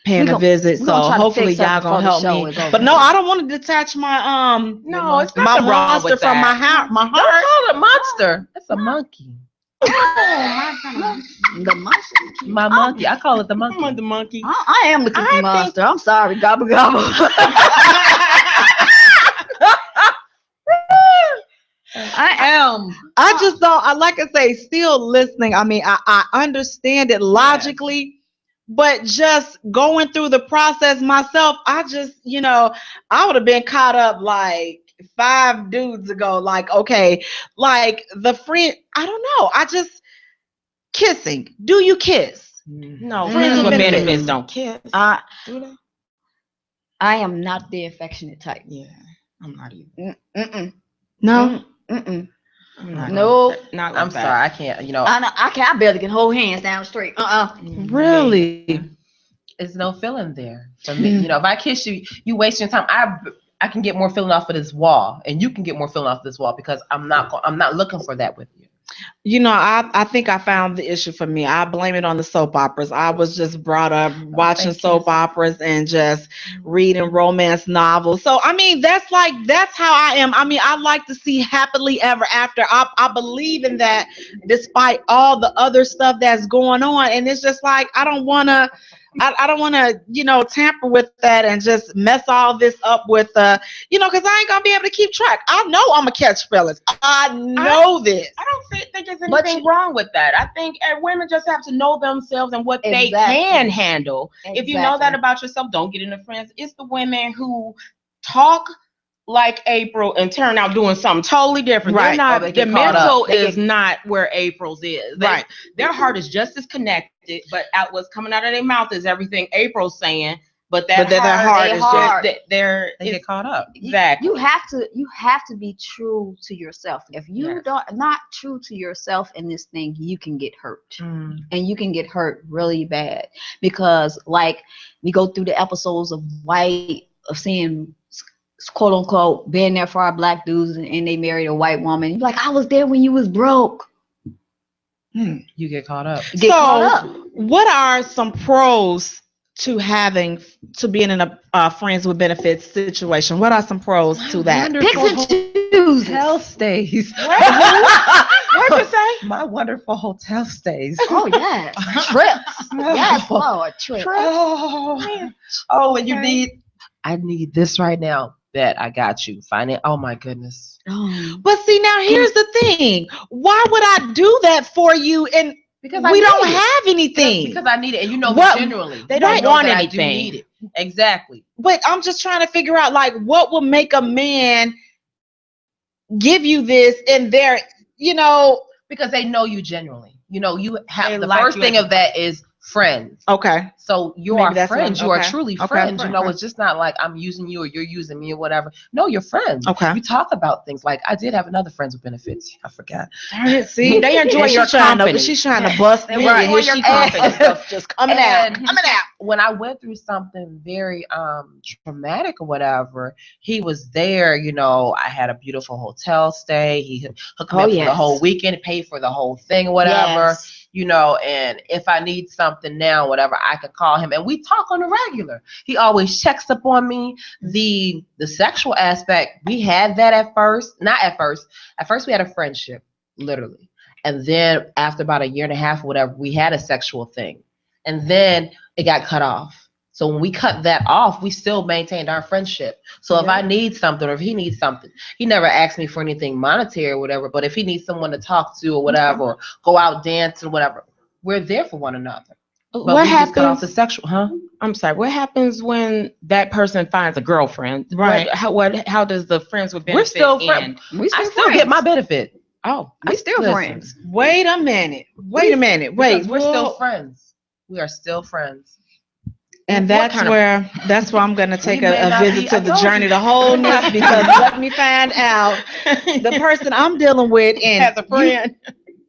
Speaker 2: paying a visit. So hopefully y'all gonna help me. But no, I don't want to detach my
Speaker 3: No, it's
Speaker 2: my monster from my heart.
Speaker 3: Don't call it a monster. It's a monkey.
Speaker 5: The monster.
Speaker 3: My monkey. I call it the monkey.
Speaker 6: The monkey.
Speaker 5: I am the Cookie Monster. I'm sorry. Gobble gobble. I am.
Speaker 2: I just don't. I like I say, still listening. I mean, I understand it logically, but just going through the process myself, I just, I would have been caught up like 5 dudes ago. Like, okay, like the friend. I don't know. I just kissing. Do you kiss?
Speaker 6: No, friends with benefits don't kiss. Do they?
Speaker 5: I am not the affectionate type.
Speaker 6: Yeah, I'm not either.
Speaker 2: No.
Speaker 5: No,
Speaker 6: not.
Speaker 3: I'm sorry, I can't.
Speaker 5: I can't. I barely can hold hands down straight.
Speaker 2: Really?
Speaker 3: There's no feeling there for me. If I kiss you, you waste your time. I can get more feeling off of this wall, and you can get more feeling off this wall because I'm not looking for that with you.
Speaker 2: I think I found the issue for me. I blame it on the soap operas. I was just brought up watching soap operas and just reading romance novels. So, I mean, that's how I am. I mean, I like to see happily ever after. I believe in that despite all the other stuff that's going on. And it's just like, I don't want to, tamper with that and just mess all this up with, because I ain't going to be able to keep track. I know I'm going to catch feelings. I know this.
Speaker 6: I don't think there's anything wrong with that. I think women just have to know themselves and what they can handle. Exactly. If you know that about yourself, don't get into friends. It's the women who talk like April and turn out doing something totally different.
Speaker 2: Right.
Speaker 6: Their mental is not where April's is. Their heart is just as connected, but what's coming out of their mouth is everything April's saying. but
Speaker 2: their heart is
Speaker 5: hard.
Speaker 3: They get caught up.
Speaker 6: Exactly.
Speaker 5: You have to be true to yourself. If you not true to yourself in this thing, you can get hurt. And you can get hurt really bad, because like we go through the episodes of seeing quote unquote being there for our black dudes, and they married a white woman. You're like, I was there when you was broke.
Speaker 3: You get caught up.
Speaker 2: What are some pros to being in a friends with benefits situation? What are some pros to that?
Speaker 5: Picks and chooses.
Speaker 3: Hotel stays.
Speaker 2: What'd you say?
Speaker 3: My wonderful hotel stays.
Speaker 5: Oh yeah, trips. Yes, Lord, trips.
Speaker 3: Oh, and I need this right now. Bet I got you. Find it. Oh my goodness.
Speaker 2: But see, now here's the thing. Why would I do that for you? And
Speaker 3: because
Speaker 2: we don't have anything.
Speaker 3: Because I need it, and you know, genuinely
Speaker 6: they don't want anything.
Speaker 3: I do need it. Exactly.
Speaker 2: But I'm just trying to figure out, like, what will make a man give you this, and they're,
Speaker 3: because they know you genuinely. You have the first thing of that is friends.
Speaker 2: Okay.
Speaker 3: So you are friends. You are truly friends. It's just not like I'm using you or you're using me or whatever. No, you're friends.
Speaker 2: Okay.
Speaker 3: You talk about things. Like I did have another friends with benefits. I forgot.
Speaker 2: See, they enjoy your company. She's trying to bust me.
Speaker 3: Right.
Speaker 2: Here she comes. Stuff just coming out.
Speaker 3: When I went through something very traumatic or whatever, he was there. I had a beautiful hotel stay. He hooked me up for the whole weekend, paid for the whole thing or whatever.
Speaker 5: Yes.
Speaker 3: And if I need something now, whatever, I could call him and we talk on the regular. He always checks up on me. The sexual aspect, we had that at first. Not at first. At first we had a friendship, literally. And then after about a year and a half or whatever, we had a sexual thing. And then it got cut off. So when we cut that off, we still maintained our friendship. So if I need something or if he needs something, he never asked me for anything monetary or whatever, but if he needs someone to talk to or whatever, or go out dance or whatever, we're there for one another. But
Speaker 6: what happens?
Speaker 3: Just cut off the sexual,
Speaker 6: I'm sorry. What happens when that person finds a girlfriend?
Speaker 2: Right.
Speaker 6: How does the friends with benefit
Speaker 3: We're still
Speaker 6: end?
Speaker 3: I still get my benefit.
Speaker 6: Oh,
Speaker 5: we still friends.
Speaker 2: Wait a minute. Wait,
Speaker 3: we're still friends. We are still friends.
Speaker 2: And that's where I'm going to take a visit to the journey to wholeness, because let me find out the person I'm dealing with and
Speaker 6: as a friend.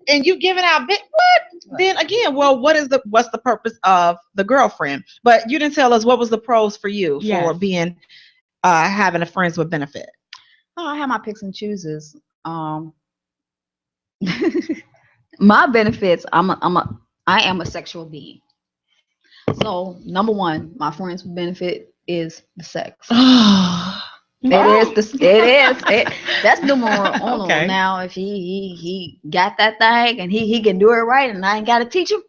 Speaker 2: And you giving out what? Then again, well, what's the purpose of the girlfriend? But you didn't tell us what was the pros for you for being having a friends with benefit.
Speaker 5: Oh, I have my picks and chooses. My benefits, I am a sexual being. So number one, my friends with benefit is the sex. It is. That's numero uno.
Speaker 2: Okay.
Speaker 5: Now, if he got that thing and he can do it right, and I ain't got to teach him,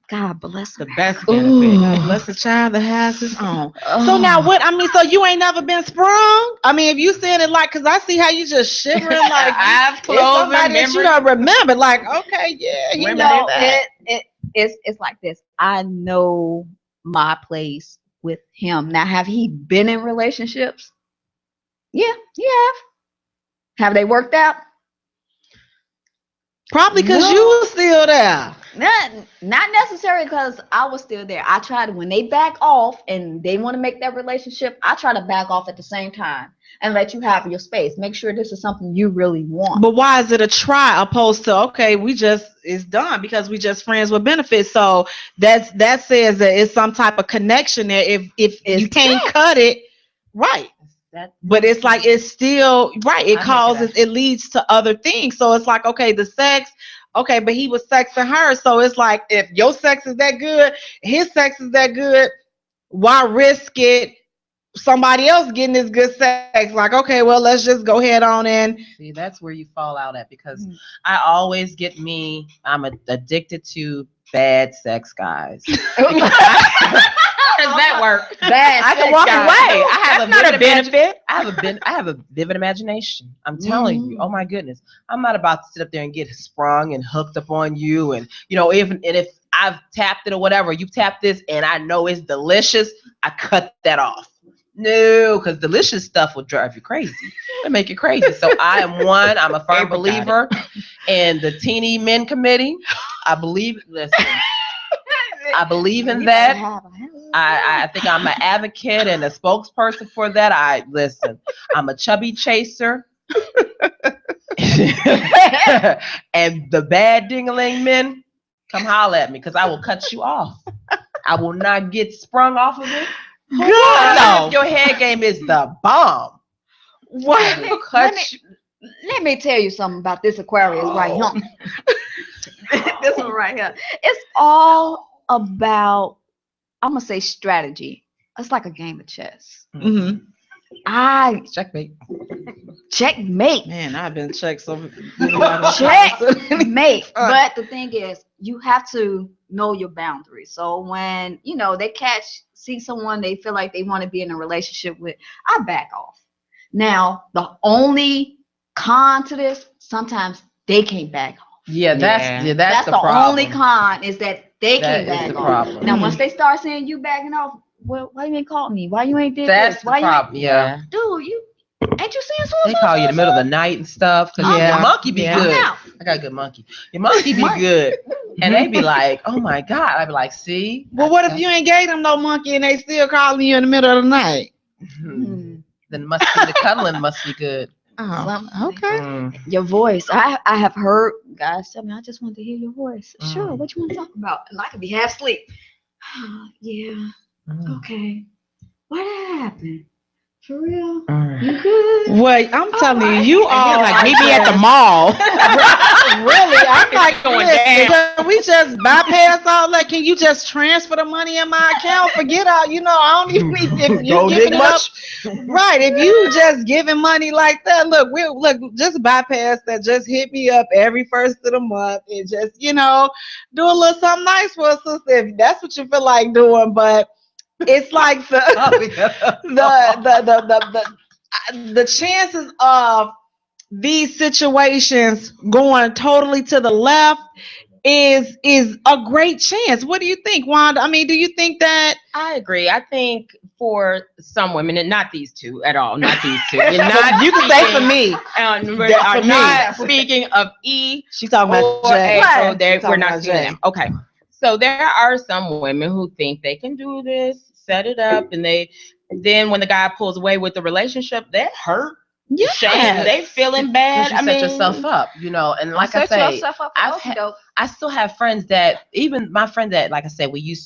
Speaker 5: God bless him.
Speaker 6: The best benefit.
Speaker 2: Bless the child that has his own. So now so you ain't never been sprung? I mean, if you saying it like, because I see how you just shivering like
Speaker 6: eyes closed,
Speaker 2: somebody that you don't remember, like, okay, yeah, you know that.
Speaker 5: It's like this. I know my place with him. Now, have he been in relationships? Yeah, he have. Have they worked out?
Speaker 2: Probably because you were still there.
Speaker 5: Not necessarily because I was still there. I try to, when they back off and they want to make that relationship, I try to back off at the same time and let you have your space. Make sure this is something you really want.
Speaker 2: But why is it a try opposed to, okay, it's done because we just friends with benefits? So that says that it's some type of connection there. If you can't cut it, right. But it's like, it's still right. It leads to other things. So it's like, okay, the sex, okay, but he was sexing her. So it's like, if your sex is that good, his sex is that good, why risk it? Somebody else getting this good sex? Like, okay, well, let's just go ahead on and
Speaker 3: see. That's where you fall out at, because I always get I'm addicted to bad sex guys.
Speaker 6: How does that work?
Speaker 3: I can walk away. I have
Speaker 6: not a benefit.
Speaker 3: I have a vivid imagination. I'm telling you. Oh my goodness. I'm not about to sit up there and get sprung and hooked up on you. And if I've tapped it or whatever, you tap this and I know it's delicious, I cut that off. No, because delicious stuff will drive you crazy. It'll make you crazy. So I'm a firm believer in the Teeny Men Committee. I believe in that. I think I'm an advocate and a spokesperson for that. I'm a chubby chaser. And the bad ding-a-ling men, come holler at me because I will cut you off. I will not get sprung off of it.
Speaker 2: Good.
Speaker 3: Your head game is the bomb.
Speaker 2: What?
Speaker 5: Let me tell you something about this Aquarius right here. This one right here. It's all about, I'm going to say, strategy. It's like a game of chess.
Speaker 2: Mm-hmm.
Speaker 3: Checkmate.
Speaker 5: Checkmate.
Speaker 2: Man, I've been checked so.
Speaker 5: Checkmate. But the thing is, you have to know your boundaries. So when they see someone they feel like they want to be in a relationship with, I back off. Now, the only con to this, sometimes they can't back off.
Speaker 3: Yeah, that's the problem.
Speaker 5: Only con is that they can't back off.
Speaker 3: Problem.
Speaker 5: Now, once they start saying you backing off, well, why you ain't called me? Why you ain't did
Speaker 3: that's
Speaker 5: this? Why
Speaker 3: the problem.
Speaker 5: Yeah. Dude, you ain't you saying so?
Speaker 3: They call you in the middle of the night and stuff. Cause your monkey be good.
Speaker 5: Yeah.
Speaker 3: I got a good monkey. Your monkey be good. And they be like, oh my God. I be like, see?
Speaker 2: Well, what if you ain't gave them no monkey and they still calling you in the middle of the night?
Speaker 3: Then must be the cuddling must be good.
Speaker 2: Oh, okay.
Speaker 5: Your voice. I have heard guys tell me, I just want to hear your voice. Sure, what you want to talk about? And I could be half asleep. Yeah. Okay. What happened? For real? You good?
Speaker 2: Wait, I'm telling you all
Speaker 6: like meet me at the mall.
Speaker 2: Really? I'm like,
Speaker 6: going
Speaker 2: listen,
Speaker 6: down.
Speaker 2: can we just bypass all that? Can you just transfer the money in my account? Forget all, I don't even need if you giving it up. Right. If you just giving money like that, look, just bypass that. Just hit me up every first of the month and just, do a little something nice for a sister if that's what you feel like doing. But it's like the chances of these situations going totally to the left is a great chance. What do you think, Wanda? I mean, do you think that?
Speaker 6: I agree. I think for some women, and not these two at all, not these two.
Speaker 2: You can say for me.
Speaker 6: We're not speaking of E.
Speaker 2: She's talking about Jay.
Speaker 6: We're not seeing them. Okay. So there are some women who think they can do this, set it up, and then when the guy pulls away with the relationship, they're hurt.
Speaker 2: Yeah,
Speaker 6: they feeling bad.
Speaker 3: You set yourself up, and like I say, I still have friends that, even my friend that, like I said, we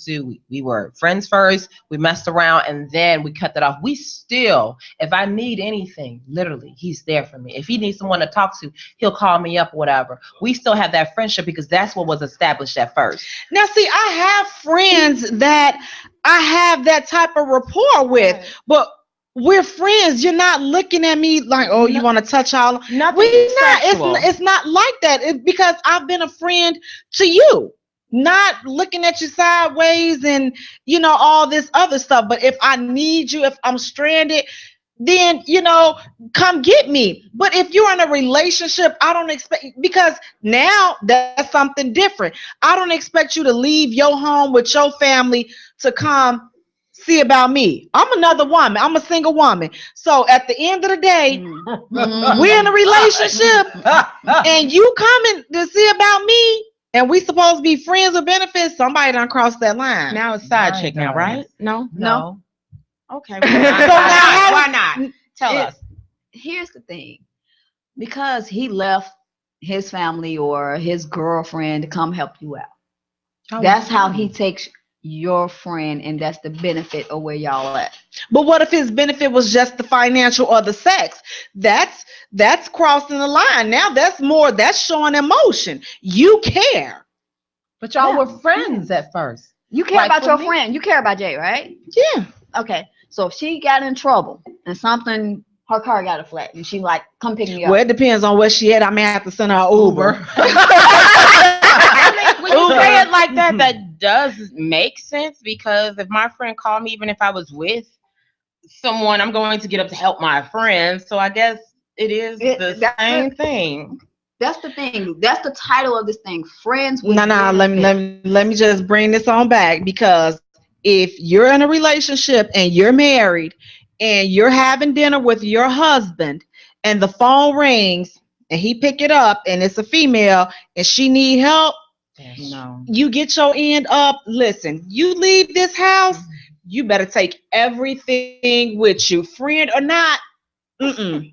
Speaker 3: were friends first, we messed around, and then we cut that off. We still, if I need anything, literally, he's there for me. If he needs someone to talk to, he'll call me up, whatever. We still have that friendship because that's what was established at first.
Speaker 2: Now, see, I have friends that I have that type of rapport with, but we're friends. You're not looking at me like, oh, you want to touch all.
Speaker 6: We're not.
Speaker 2: It's not like that. It's because I've been a friend to you, not looking at you sideways and all this other stuff. But if I need you, if I'm stranded, then come get me. But if you're in a relationship, I don't expect, because now that's something different. I don't expect you to leave your home with your family to come see about me. I'm another woman. I'm a single woman. So at the end of the day, we're in a relationship and you coming to see about me and we supposed to be friends with benefits. Somebody done crossed that line.
Speaker 6: Now it's side chick now, right? No.
Speaker 2: Okay.
Speaker 6: Why not? Tell us.
Speaker 5: Here's the thing. Because he left his family or his girlfriend to come help you out. That's how he takes your friend, and that's the benefit of where y'all at.
Speaker 2: But what if his benefit was just the financial or the sex? That's crossing the line. Now that's showing emotion. You care.
Speaker 3: But y'all were friends at first.
Speaker 5: You care about your friend. You care about Jay, right?
Speaker 2: Yeah.
Speaker 5: Okay. So if she got in trouble and her car got a flat and she like, come pick me up.
Speaker 2: Well, it depends on where she at. I may have to send her an Uber.
Speaker 6: When you say it like that, that does make sense, because if my friend called me, even if I was with someone, I'm going to get up to help my friend. So I guess it is the same thing.
Speaker 5: That's the thing. That's the title of this thing. Friends with
Speaker 2: let me just bring this on back, because if you're in a relationship and you're married and you're having dinner with your husband and the phone rings and he pick it up and it's a female and she need help,
Speaker 6: No.
Speaker 2: You get your end up. Listen, you leave this house,
Speaker 6: you better take everything with you, friend or not.
Speaker 3: You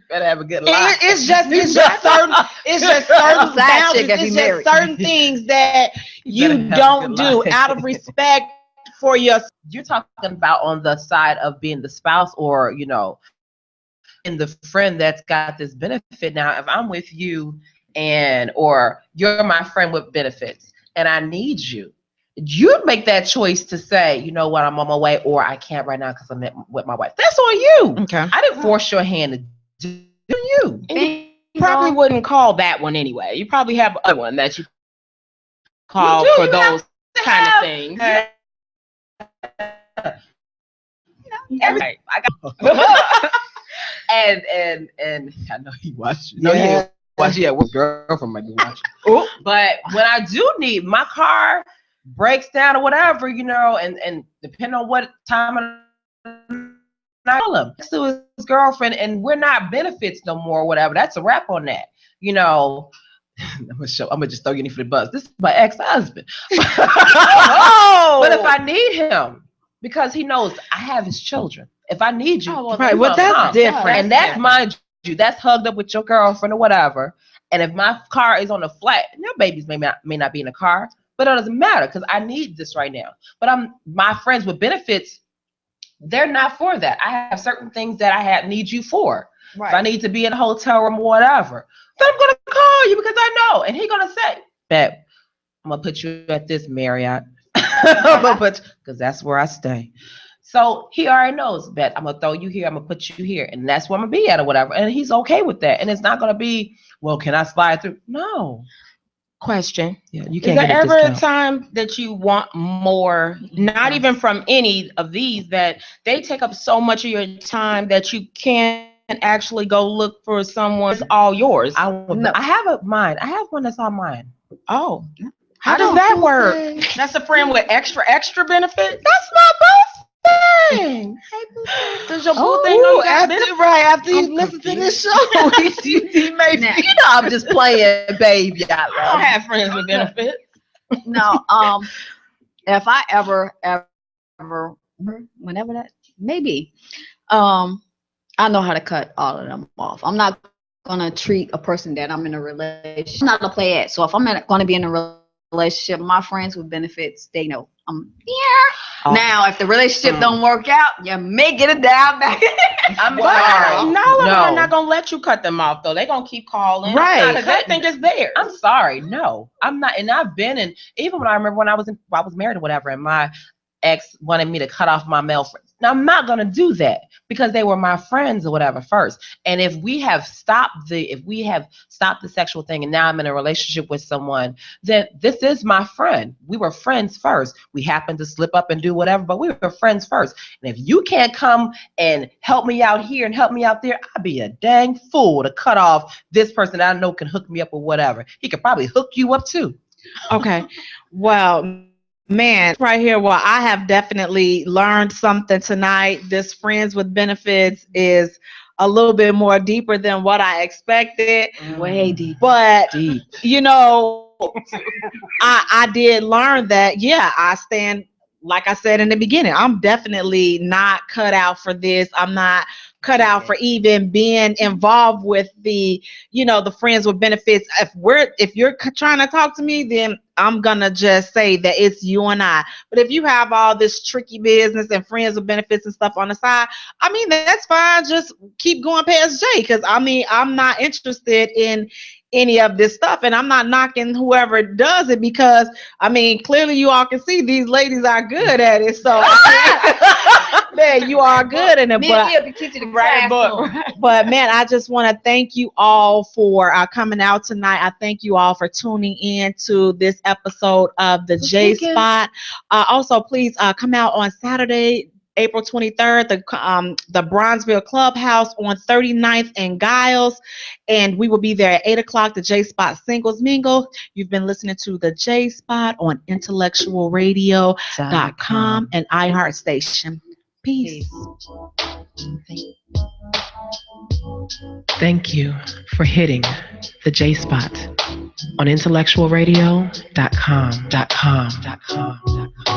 Speaker 3: better have a good life.
Speaker 6: It's just certain boundaries. It's just certain things that you don't do out of respect for your.
Speaker 3: You're talking about on the side of being the spouse, or in the friend that's got this benefit. Now, if I'm with you or you're my friend with benefits and I need you, you'd make that choice to say, you know what, I'm on my way, or I can't right now because I'm with my wife. That's on you.
Speaker 6: Okay.
Speaker 3: I didn't force your hand to do you.
Speaker 6: And you probably wouldn't call that one anyway. You probably have other one that you call for those kind of things.
Speaker 3: Everything. I got and I know he watching. No, he didn't watch. Yeah, what girlfriend might be watching. But when I do need, my car breaks down or whatever, and depending on what time I call him next to his girlfriend, and we're not benefits no more or whatever. That's a wrap on that. I'm gonna just throw you in for the bus. This is my ex-husband. But if I need him, because he knows I have his children. If I need you,
Speaker 2: right? Well, that's different,
Speaker 3: and that's mind you, that's hugged up with your girlfriend or whatever. And if my car is on the flat, and your babies may not be in the car, but it doesn't matter because I need this right now. But my friends with benefits, they're not for that. I have certain things that I need you for. Right. If I need to be in a hotel room or whatever, then I'm gonna call you because I know, and he's gonna say, "Babe, I'm gonna put you at this Marriott." Because that's where I stay. So he already knows that I'm gonna throw you here, I'm gonna put you here, and that's where I'm gonna be at or whatever. And he's okay with that. And it's not gonna be, well, can I slide through? No.
Speaker 6: Question.
Speaker 3: Yeah, you can't.
Speaker 6: Is there ever a time that you want more, not even from any of these, that they take up so much of your time that you can't actually go look for someone that's all yours?
Speaker 3: I have mine. I have one that's all mine.
Speaker 6: Oh. How does that work? That's a friend with extra benefits?
Speaker 3: That's my best friend.
Speaker 6: Does your boo thing know
Speaker 2: after you listen to this show, he may be.
Speaker 3: I'm just playing, baby. I
Speaker 6: don't have friends with benefits.
Speaker 5: No, if I ever, whenever that maybe, I know how to cut all of them off. I'm not gonna treat a person that I'm in a relationship. I'm not gonna play it. So if I'm gonna be in a relationship, my friends with benefits, they know I'm here. Oh. Now, if the relationship don't work out, you may get it down back.
Speaker 3: I'm sorry.
Speaker 6: No, I'm not gonna let you cut them off though. They're gonna keep calling.
Speaker 3: Right.
Speaker 6: That thing is there.
Speaker 3: I'm sorry. No, I'm not. And I've been in, even when I remember when I was married or whatever, and my ex wanted me to cut off my male friends. Now, I'm not going to do that because they were my friends or whatever first. And if we have stopped the sexual thing and now I'm in a relationship with someone, then this is my friend. We were friends first. We happened to slip up and do whatever, but we were friends first. And if you can't come and help me out here and help me out there, I'd be a dang fool to cut off this person that I know can hook me up or whatever. He could probably hook you up too.
Speaker 2: Okay. Well, man, right here, well, I have definitely learned something tonight. This friends with benefits is a little bit more deeper than what I expected.
Speaker 5: Way deep.
Speaker 2: But, I did learn that, I stand, like I said in the beginning, I'm definitely not cut out for this. I'm not cut out for even being involved with the friends with benefits. If you're trying to talk to me, then I'm gonna just say that it's you and I. But if you have all this tricky business and friends with benefits and stuff on the side, that's fine. Just keep going past Jay, because I'm not interested in any of this stuff, and I'm not knocking whoever does it, because clearly you all can see these ladies are good at it. So man, you are good in it. But man, I just want to thank you all for coming out tonight. I thank you all for tuning in to this episode of the Jaye Spot. Also, please come out on Saturday, April 23rd, the Bronzeville Clubhouse on 39th and Giles, and we will be there at 8 o'clock, the Jaye Spot Singles Mingle. You've been listening to the Jaye Spot on IntellectualRadio.com and iHeart Station. Peace.
Speaker 1: Thank you for hitting the Jaye Spot on IntellectualRadio.com.